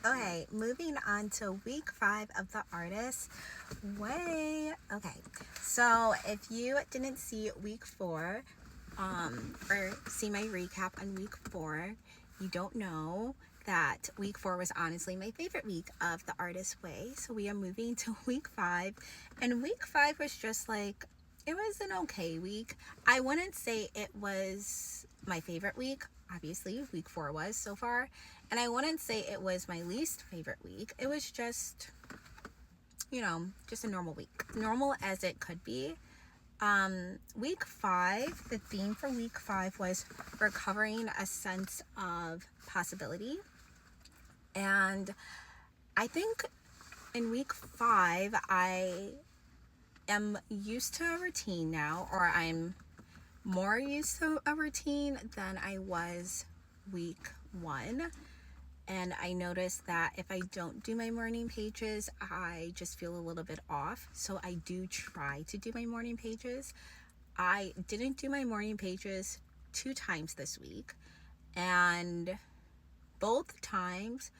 Okay, moving on to week 5 of the artist way. Okay, so if you didn't see week 4, or see my recap on week 4, you don't know that week 4 was honestly my favorite week of the artist way. So we are moving to week 5, and week 5 was just like, it was an okay week. I wouldn't say it was my favorite week. Obviously, week 4 was so far. And I wouldn't say it was my least favorite week. It was just, just a normal week. Normal as it could be. Week 5, the theme for week 5 was recovering a sense of possibility. And I think in week 5, I am used to a routine now, or I'm more used to a routine than I was week 1. And I noticed that if I don't do my morning pages, I just feel a little bit off. So I do try to do my morning pages. I didn't do my morning pages 2 times this week. And both times,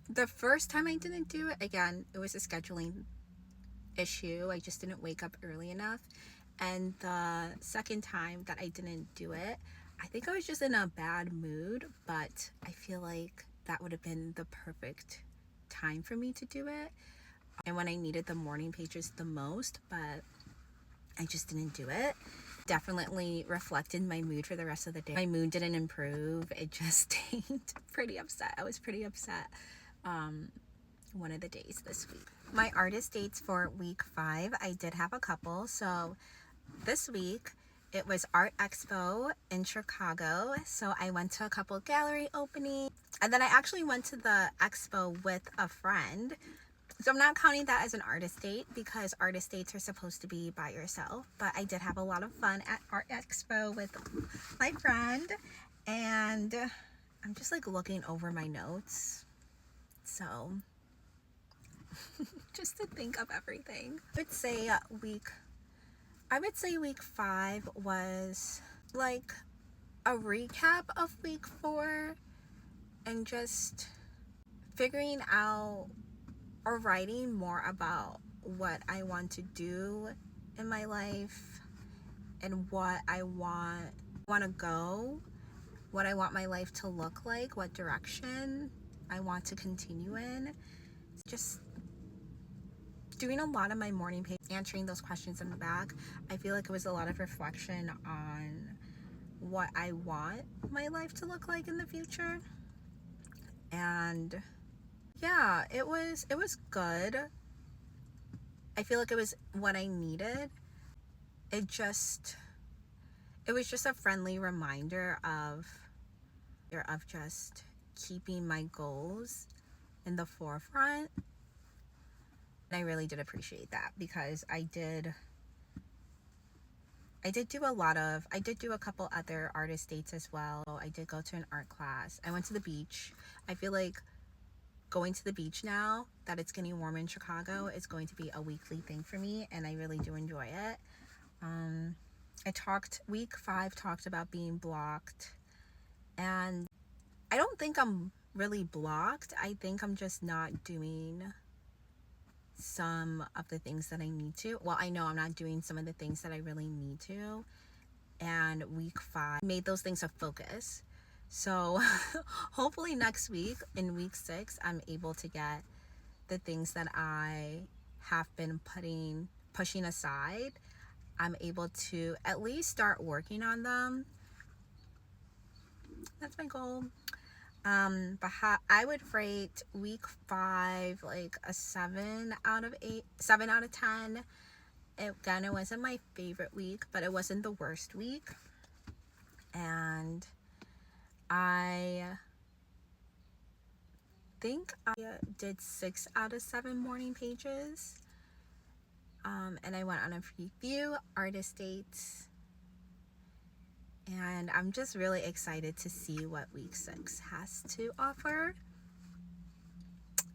the first time I didn't do it, again, it was a scheduling issue. I just didn't wake up early enough. And the second time that I didn't do it, I think I was just in a bad mood, but I feel like that would have been the perfect time for me to do it. And when I needed the morning pages the most, but I just didn't do it. Definitely reflected my mood for the rest of the day. My mood didn't improve. It just stayed pretty upset. I was pretty upset one of the days this week. My artist dates for week 5, I did have a couple. So this week, it was Art Expo in Chicago. So I went to a couple gallery openings. And then I actually went to the expo with a friend. So I'm not counting that as an artist date because artist dates are supposed to be by yourself. But I did have a lot of fun at Art Expo with my friend. And I'm just like looking over my notes. So just to think of everything. I would say week 5 was like a recap of week 4 and just figuring out or writing more about what I want to do in my life and what I want to go, what I want my life to look like, what direction I want to continue in. Just doing a lot of my morning page, answering those questions in the back. I feel like it was a lot of reflection on what I want my life to look like in the future. And yeah, it was good. I feel like it was what I needed. It was just a friendly reminder of just keeping my goals in the forefront. And I really did appreciate that because I did do a couple other artist dates as well. I did go to an art class. I went to the beach. I feel like going to the beach now that it's getting warm in Chicago is going to be a weekly thing for me, and I really do enjoy it. Week 5 talked about being blocked, and I don't think I'm really blocked. I think I'm just not doing some of the things that I need to. Well, I know I'm not doing some of the things that I really need to. And week 5 made those things a focus. So hopefully next week in week 6, I'm able to get the things that I have been pushing aside. I'm able to at least start working on them. That's my goal. But I would rate week 5 like a 7 out of 10. Again, it wasn't my favorite week, but it wasn't the worst week. And I think I did 6 out of 7 morning pages. And I went on a few artist dates. And I'm just really excited to see what week 6 has to offer,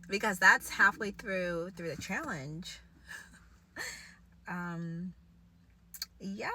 because that's halfway through the challenge. Yeah.